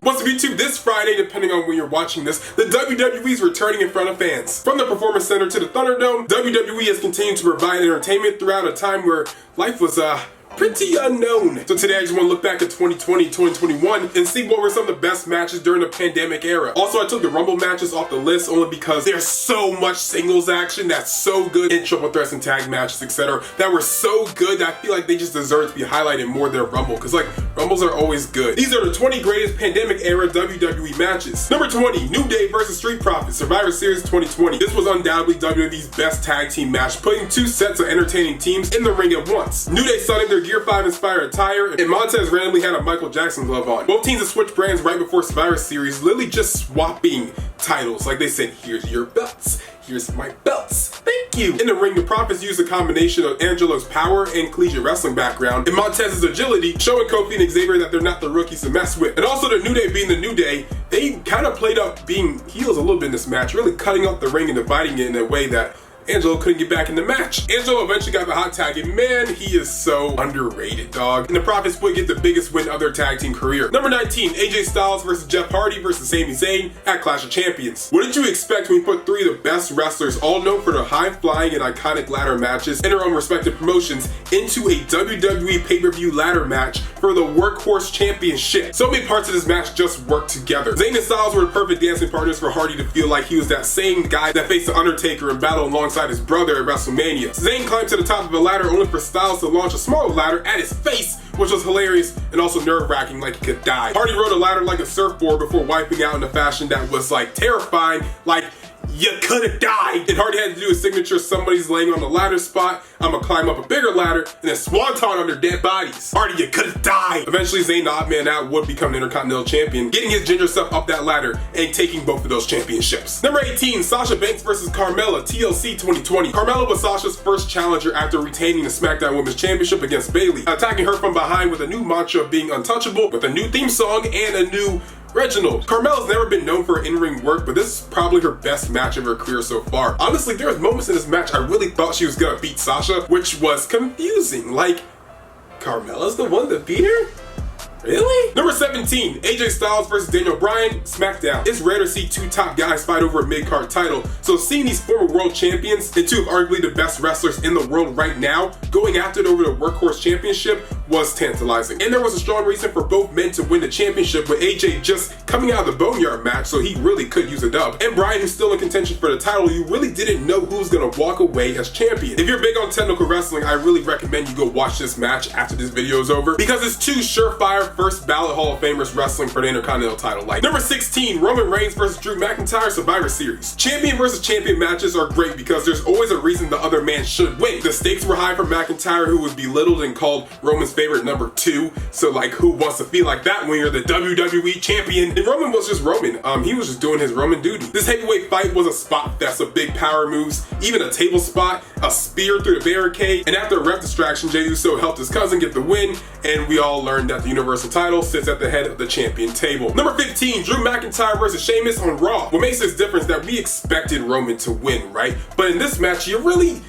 What's up YouTube? This Friday, depending on when you're watching this, the WWE is returning in front of fans. From the Performance Center to the Thunderdome, WWE has continued to provide entertainment throughout a time where life was pretty unknown. So today I just want to look back at 2020, 2021 and see what were some of the best matches during the pandemic era. Also, I took the Rumble matches off the list only because there's so much singles action that's so good in triple threats and tag matches, etc. that were so good that I feel like they just deserve to be highlighted more than Rumble, because like Rumbles are always good. These are the 20 greatest pandemic era WWE matches. Number 20, New Day versus Street Profits, Survivor Series 2020. This was undoubtedly WWE's best tag team match, putting two sets of entertaining teams in the ring at once. New Day sunning their Gear 5 inspired attire, and Montez randomly had a Michael Jackson glove on. Both teams have switched brands right before Survivor Series, literally just swapping titles. Like they said, here's your belts, here's my belts, thank you. In the ring, the Profits used a combination of Angelo's power and collegiate wrestling background, and Montez's agility, showing Kofi and Xavier that they're not the rookies to mess with. And also the New Day being the New Day, they kind of played up being heels a little bit in this match, really cutting up the ring and dividing it in a way that Angelo couldn't get back in the match. Angelo eventually got the hot tag, and man, he is so underrated, dog. And the Profits would get the biggest win of their tag team career. Number 19, AJ Styles versus Jeff Hardy versus Sami Zayn at Clash of Champions. What did you expect when we put three of the best wrestlers, all known for their high-flying and iconic ladder matches in their own respective promotions, into a WWE pay-per-view ladder match for the Workhorse Championship? So many parts of this match just worked together. Zayn and Styles were the perfect dancing partners for Hardy to feel like he was that same guy that faced the Undertaker and battled alongside his brother at WrestleMania. Zayn climbed to the top of the ladder only for Styles to launch a smaller ladder at his face, which was hilarious and also nerve-wracking, like he could die. Hardy rode a ladder like a surfboard before wiping out in a fashion that was like terrifying, like you could have died. And Hardy had to do his signature, somebody's laying on the ladder spot, I'm gonna climb up a bigger ladder and then swanton under dead bodies. Hardy, you could have died. Eventually Zayn, the odd man out, would become the Intercontinental Champion, getting his ginger stuff up that ladder and taking both of those championships. Number 18, Sasha Banks versus Carmella, TLC 2020. Carmella was Sasha's first challenger after retaining the Smackdown Women's Championship against Bayley, attacking her from behind with a new mantra of being untouchable, with a new theme song and a new Reginald. Carmella's never been known for in-ring work, but this is probably her best match of her career so far. Honestly, there was moments in this match I really thought she was gonna beat Sasha, which was confusing. Like, Carmella's the one to beat her? Really? Number 17, AJ Styles versus Daniel Bryan, Smackdown. It's rare to see two top guys fight over a mid-card title, so seeing these former world champions and two of arguably the best wrestlers in the world right now going after it over the Workhorse Championship was tantalizing. And there was a strong reason for both men to win the championship, with AJ just coming out of the Boneyard match, so he really could use a dub. And Bryan, who's still in contention for the title, you really didn't know who's gonna walk away as champion. If you're big on technical wrestling, I really recommend you go watch this match after this video is over, because it's two surefire first ballot Hall of Famers wrestling for the Intercontinental title. Like, number 16, Roman Reigns versus Drew McIntyre, Survivor Series. Champion versus champion matches are great because there's always a reason the other man should win. The stakes were high for McIntyre, who was belittled and called Roman's favorite number 2. So like, who wants to feel like that when you're the WWE champion? And Roman was just Roman. He was just doing his Roman duty. This heavyweight fight was a spot fest of big power moves, even a table spot, a spear through the barricade, and after a ref distraction, Jey Uso helped his cousin get the win, and we all learned that the Universal title sits at the head of the champion table. Number 15, Drew McIntyre versus Sheamus on Raw. What makes this difference that we expected Roman to win, right? But in this match, you really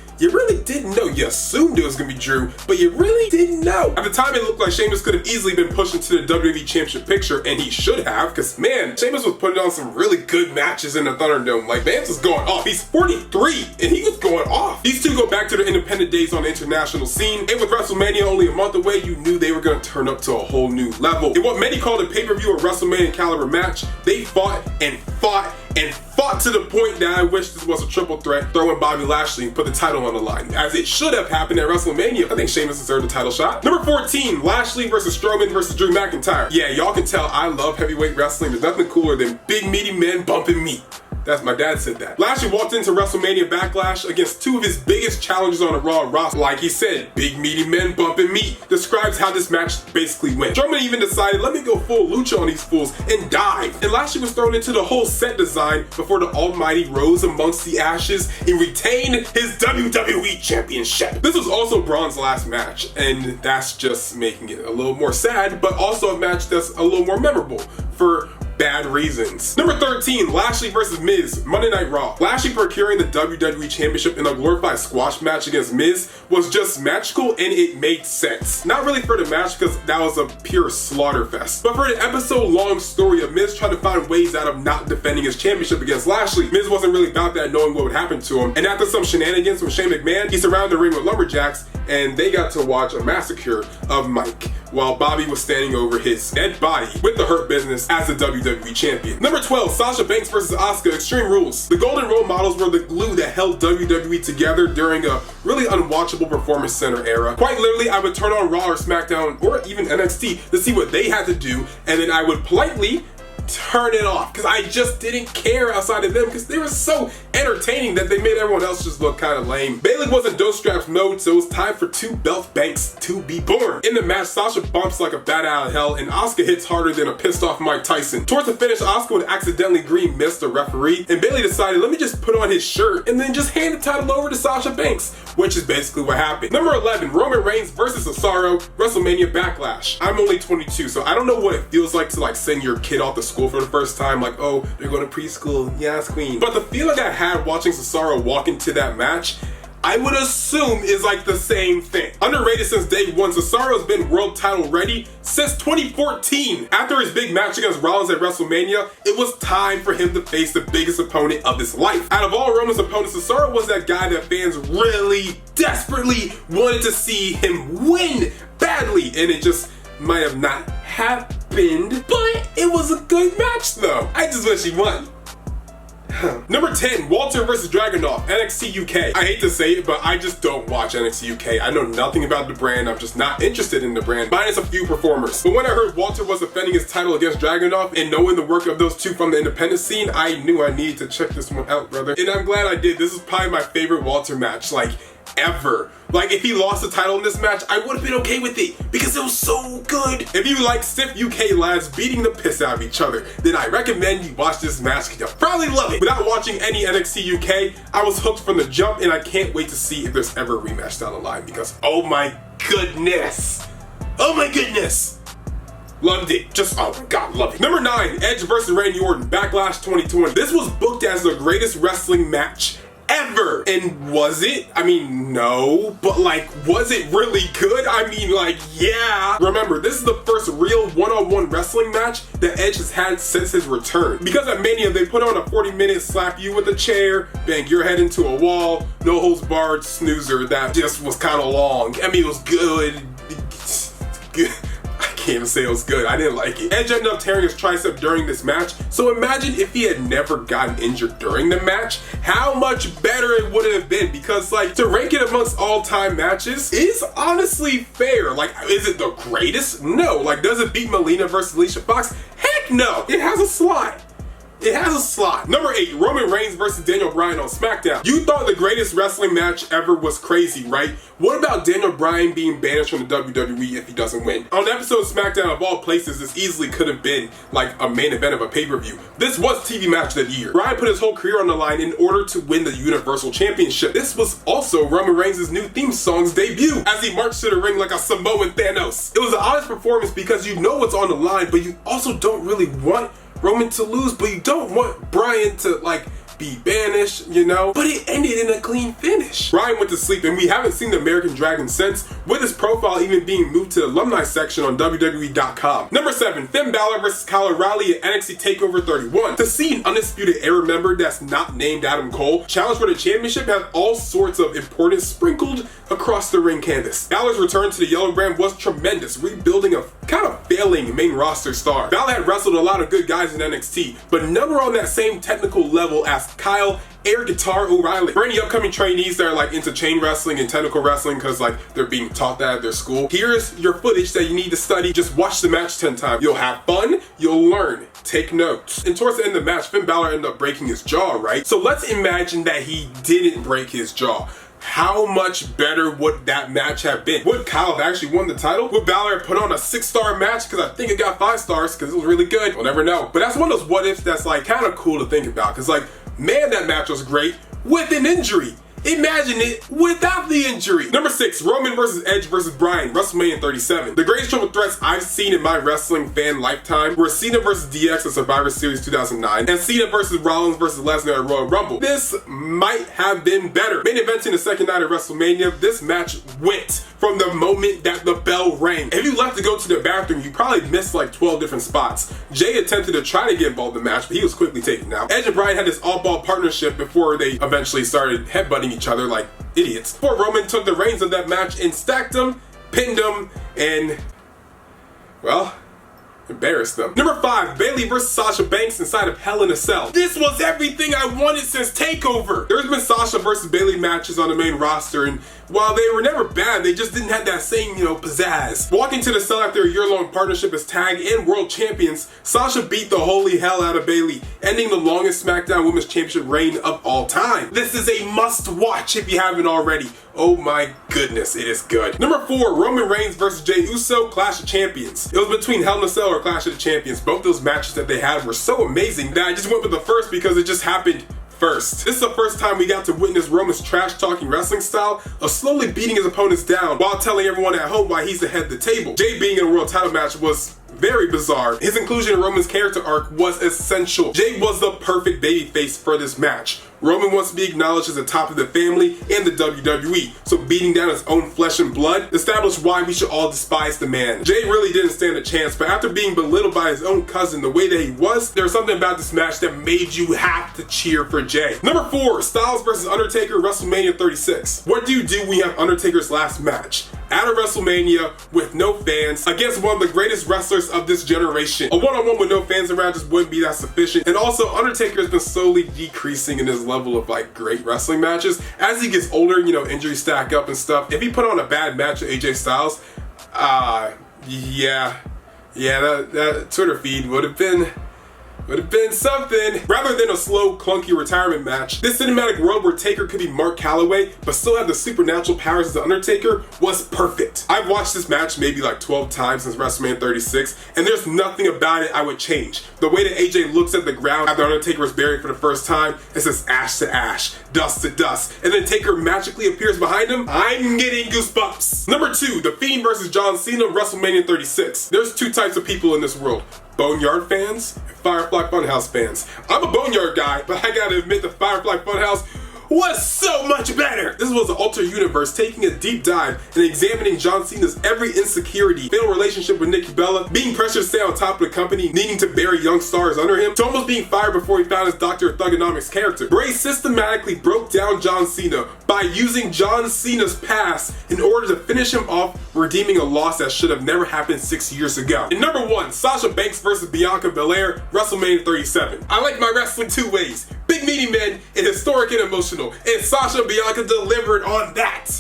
didn't know. You assumed it was gonna be Drew, but you really didn't know. At the time, it looked like Sheamus could have easily been pushed into the WWE Championship picture, and he should have, because man, Sheamus was putting on some really good matches in the Thunderdome. Like, Vance was going off. He's 43, and he was going off. These two go back to their independent days on the international scene, and with WrestleMania only a month away, you knew they were gonna turn up to a whole new level. In what many called a pay-per-view or WrestleMania caliber match, they fought and fought and fought to the point that I wish this was a triple threat, throwing Bobby Lashley and put the title on the line, as it should have happened at WrestleMania. I think Sheamus deserved a title shot. Number 14, Lashley versus Strowman versus Drew McIntyre. Yeah, y'all can tell I love heavyweight wrestling. There's nothing cooler than big meaty men bumping meat. That's my dad said that. Lashley walked into WrestleMania Backlash against two of his biggest challengers on the Raw roster. Like he said, big meaty men bumping meat. Describes how this match basically went. Strowman even decided, let me go full lucha on these fools and dive. And Lashley was thrown into the whole set design before the Almighty rose amongst the ashes and retained his WWE Championship. This was also Braun's last match, and that's just making it a little more sad, but also a match that's a little more memorable for bad reasons. Number 13, Lashley versus Miz, Monday Night Raw. Lashley procuring the WWE Championship in a glorified squash match against Miz was just magical and it made sense. Not really for the match because that was a pure slaughter fest, but for the episode-long story of Miz trying to find ways out of not defending his championship against Lashley. Miz wasn't really about that, knowing what would happen to him, and after some shenanigans from Shane McMahon, he surrounded the ring with lumberjacks and they got to watch a massacre of Mike while Bobby was standing over his dead body with the Hurt Business as the WWE Champion. Number 12, Sasha Banks versus Asuka, Extreme Rules. The Golden Role Models were the glue that held WWE together during a really unwatchable Performance Center era. Quite literally, I would turn on Raw or SmackDown or even NXT to see what they had to do, and then I would politely turn it off because I just didn't care outside of them because they were so entertaining that they made everyone else just look kind of lame. Bayley was in Dos Straps mode, so it was time for two belt banks to be born. In the match, Sasha bumps like a bat out of hell and Asuka hits harder than a pissed off Mike Tyson. Towards the finish, Asuka would accidentally green miss the referee and Bayley decided, let me just put on his shirt and then just hand the title over to Sasha Banks, which is basically what happened. Number 11, Roman Reigns versus Cesaro, WrestleMania Backlash. I'm only 22, so I don't know what it feels like to like send your kid off to school for the first time, like, oh, they're going to preschool, yes queen. But the feeling I had watching Cesaro walk into that match, I would assume is like the same thing. Underrated since day one, Cesaro's been world title ready since 2014. After his big match against Rollins at WrestleMania, it was time for him to face the biggest opponent of his life. Out of all Roman's opponents, Cesaro was that guy that fans really desperately wanted to see him win badly, and it just might have not happened, but it was a good match though. I just wish he won. Number 10, Walter versus Dragunov, NXT UK. I hate to say it, but I just don't watch NXT UK. I know nothing about the brand. I'm just not interested in the brand, minus a few performers. But when I heard Walter was defending his title against Dragunov and knowing the work of those two from the independent scene, I knew I needed to check this one out, brother. And I'm glad I did. This is probably my favorite Walter match, like, ever. Like, if he lost the title in this match, I would have been okay with it because it was so good. If you like stiff UK lads beating the piss out of each other, then I recommend you watch this match because you'll probably love it. Without watching any NXT UK, I was hooked from the jump and I can't wait to see if there's ever a rematch down the line because oh my goodness. Oh my goodness. Loved it. Just, oh my god, love it. Number 9, Edge versus Randy Orton, Backlash 2020. This was booked as the greatest wrestling match ever. And was it? I mean, no, but like, was it really good? I mean, like, yeah. Remember, this is the first real one-on-one wrestling match that Edge has had since his return. Because at Mania, they put on a 40-minute slap you with a chair, bang your head into a wall, no holds barred snoozer that just was kind of long. I mean, it was good. Good. I can't even say it was good. I didn't like it. Edge ended up tearing his tricep during this match, so imagine if he had never gotten injured during the match, how much better it would have been, because like, to rank it amongst all-time matches is honestly fair. Like, is it the greatest? No. Like, does it beat Melina versus Alicia Fox? Heck no. It has a slot. It has a slot. Number 8, Roman Reigns versus Daniel Bryan on SmackDown. You thought the greatest wrestling match ever was crazy, right? What about Daniel Bryan being banished from the WWE if he doesn't win? On an episode of SmackDown, of all places, this easily could have been like a main event of a pay-per-view. This was TV match of the year. Bryan put his whole career on the line in order to win the Universal Championship. This was also Roman Reigns' new theme song's debut, as he marched to the ring like a Samoan Thanos. It was an honest performance because you know what's on the line, but you also don't really want Roman to lose, but you don't want Bryan to like be banished, you know? But it ended in a clean finish. Bryan went to sleep and we haven't seen the American Dragon since, with his profile even being moved to the alumni section on WWE.com. Number 7, Finn Balor versus Kyle O'Reilly at NXT TakeOver 31. To see an Undisputed Era member that's not named Adam Cole challenge for the championship had all sorts of importance sprinkled across the ring canvas. Balor's return to the yellow brand was tremendous, rebuilding a kind of failing main roster star. Balor had wrestled a lot of good guys in NXT, but none were on that same technical level as Kyle Air Guitar O'Reilly. For any upcoming trainees that are like into chain wrestling and technical wrestling because like they're being taught that at their school, here's your footage that you need to study. Just watch the match 10 times. You'll have fun, you'll learn, take notes. And towards the end of the match, Finn Balor ended up breaking his jaw, right? So let's imagine that he didn't break his jaw. How much better would that match have been? Would Kyle have actually won the title? Would Balor put on a 6-star match? Because I think it got 5 stars because it was really good. We'll never know. But that's one of those what ifs that's like kind of cool to think about. Because like, man, that match was great with an injury. Imagine it without the injury. Number 6, Roman vs. Edge vs. Bryan, WrestleMania 37. The greatest triple threats I've seen in my wrestling fan lifetime were Cena vs. DX at Survivor Series 2009 and Cena vs. Rollins vs. Lesnar at Royal Rumble. This might have been better. Main event in the second night of WrestleMania, this match went from the moment that the bell rang. If you left to go to the bathroom, you probably missed like 12 different spots. Jey attempted to try to get involved in the match, but he was quickly taken out. Edge and Bryan had this all-ball partnership before they eventually started headbutting each other like idiots. Before Roman took the reins of that match and stacked them, pinned them, and, well, embarrassed them. Number 5, Bayley vs. Sasha Banks inside of Hell in a Cell. This was everything I wanted since TakeOver. There's been Sasha vs. Bayley matches on the main roster, and while they were never bad, they just didn't have that same, pizzazz. Walking to the cell after a year-long partnership as tag and world champions, Sasha beat the holy hell out of Bayley, ending the longest SmackDown Women's Championship reign of all time. This is a must-watch if you haven't already. Oh my goodness, it is good. Number 4, Roman Reigns vs. Jey Uso, Clash of Champions. It was between Hell in a Cell or Clash of the Champions. Both those matches that they had were so amazing that I just went with the first because it just happened first. This is the first time we got to witness Roman's trash-talking wrestling style of slowly beating his opponents down while telling everyone at home why he's ahead of the table. Jey being in a world title match was very bizarre. His inclusion in Roman's character arc was essential. Jey was the perfect babyface for this match. Roman wants to be acknowledged as the top of the family and the WWE, so beating down his own flesh and blood established why we should all despise the man. Jey really didn't stand a chance, but after being belittled by his own cousin the way that he was, there was something about this match that made you have to cheer for Jey. Number 4, Styles vs. Undertaker, WrestleMania 36. What do you do when you have Undertaker's last match? At a WrestleMania with no fans against one of the greatest wrestlers of this generation. A one-on-one with no fans around just wouldn't be that sufficient. And also, Undertaker has been slowly decreasing in his level of great wrestling matches. As he gets older, injuries stack up and stuff. If he put on a bad match with AJ Styles, that Twitter feed would have been something. Rather than a slow, clunky retirement match, this cinematic world where Taker could be Mark Calloway but still have the supernatural powers of the Undertaker was perfect. I've watched this match maybe 12 times since WrestleMania 36, and there's nothing about it I would change. The way that AJ looks at the ground after Undertaker was buried for the first time, it says ash to ash, dust to dust, and then Taker magically appears behind him. I'm getting goosebumps. Number 2, The Fiend vs. John Cena, WrestleMania 36. There's 2 types of people in this world: Boneyard fans and Firefly Funhouse fans. I'm a Boneyard guy, but I gotta admit the Firefly Funhouse was so much better. This was an alternate universe taking a deep dive and examining John Cena's every insecurity, failed relationship with Nikki Bella, being pressured to stay on top of the company, needing to bury young stars under him, to almost being fired before he found his Dr. Thugonomics character. Bray systematically broke down John Cena by using John Cena's past in order to finish him off, redeeming a loss that should have never happened 6 years ago. And number 1, Sasha Banks vs. Bianca Belair, WrestleMania 37. I like my wrestling 2 ways: big meaty men and historic and emotional. And Sasha and Bianca delivered on that.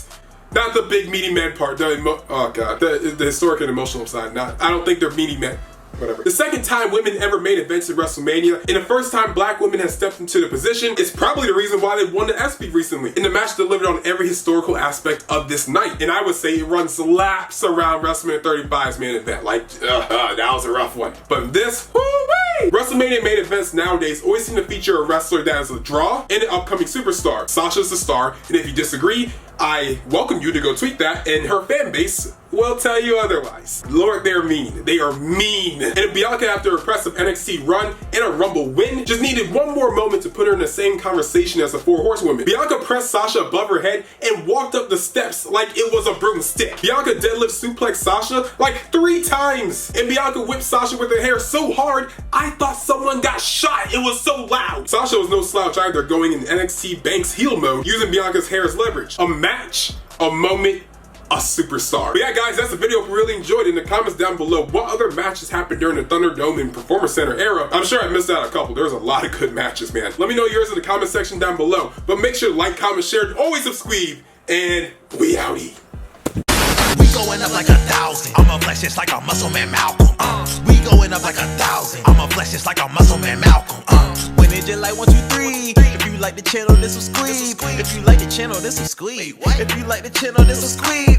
Not the big meaty man part. The historic and emotional side. I don't think they're meaty men. Whatever. The second time women ever made events at WrestleMania, and the first time black women have stepped into the position, is probably the reason why they won the ESPY recently. And the match delivered on every historical aspect of this night. And I would say it runs laps around WrestleMania 35's main event. That was a rough one. But this, woo-wee! WrestleMania main events nowadays always seem to feature a wrestler that is a draw and an upcoming superstar. Sasha's the star, and if you disagree, I welcome you to go tweet that, and her fan base will tell you otherwise. Lord, they're mean. They are mean. And Bianca, after a impressive NXT run and a Rumble win, just needed one more moment to put her in the same conversation as the 4 horsewomen. Bianca pressed Sasha above her head and walked up the steps like it was a broomstick. Bianca deadlift suplexed Sasha 3 times. And Bianca whipped Sasha with her hair so hard, I thought someone got shot. It was so loud. Sasha was no slouch either, going in NXT Banks heel mode, using Bianca's hair as leverage. A match, a moment, a superstar. But yeah, guys, that's the video. If you really enjoyed it, in the comments down below, what other matches happened during the Thunderdome and Performance Center era? I'm sure I missed out a couple. There's a lot of good matches, man. Let me know yours in the comment section down below. But make sure to like, comment, share, and always subscribe. And we outie. We going up like 1,000. I'm a flex just like a muscle man Malcolm. We going up like 1,000. I'm a flex just like a muscle man Malcolm. When it just like 1, 2, 3. If you like the channel, this will squeeze. If you like the channel, this will squeeze. If you like the channel, this will squeeze.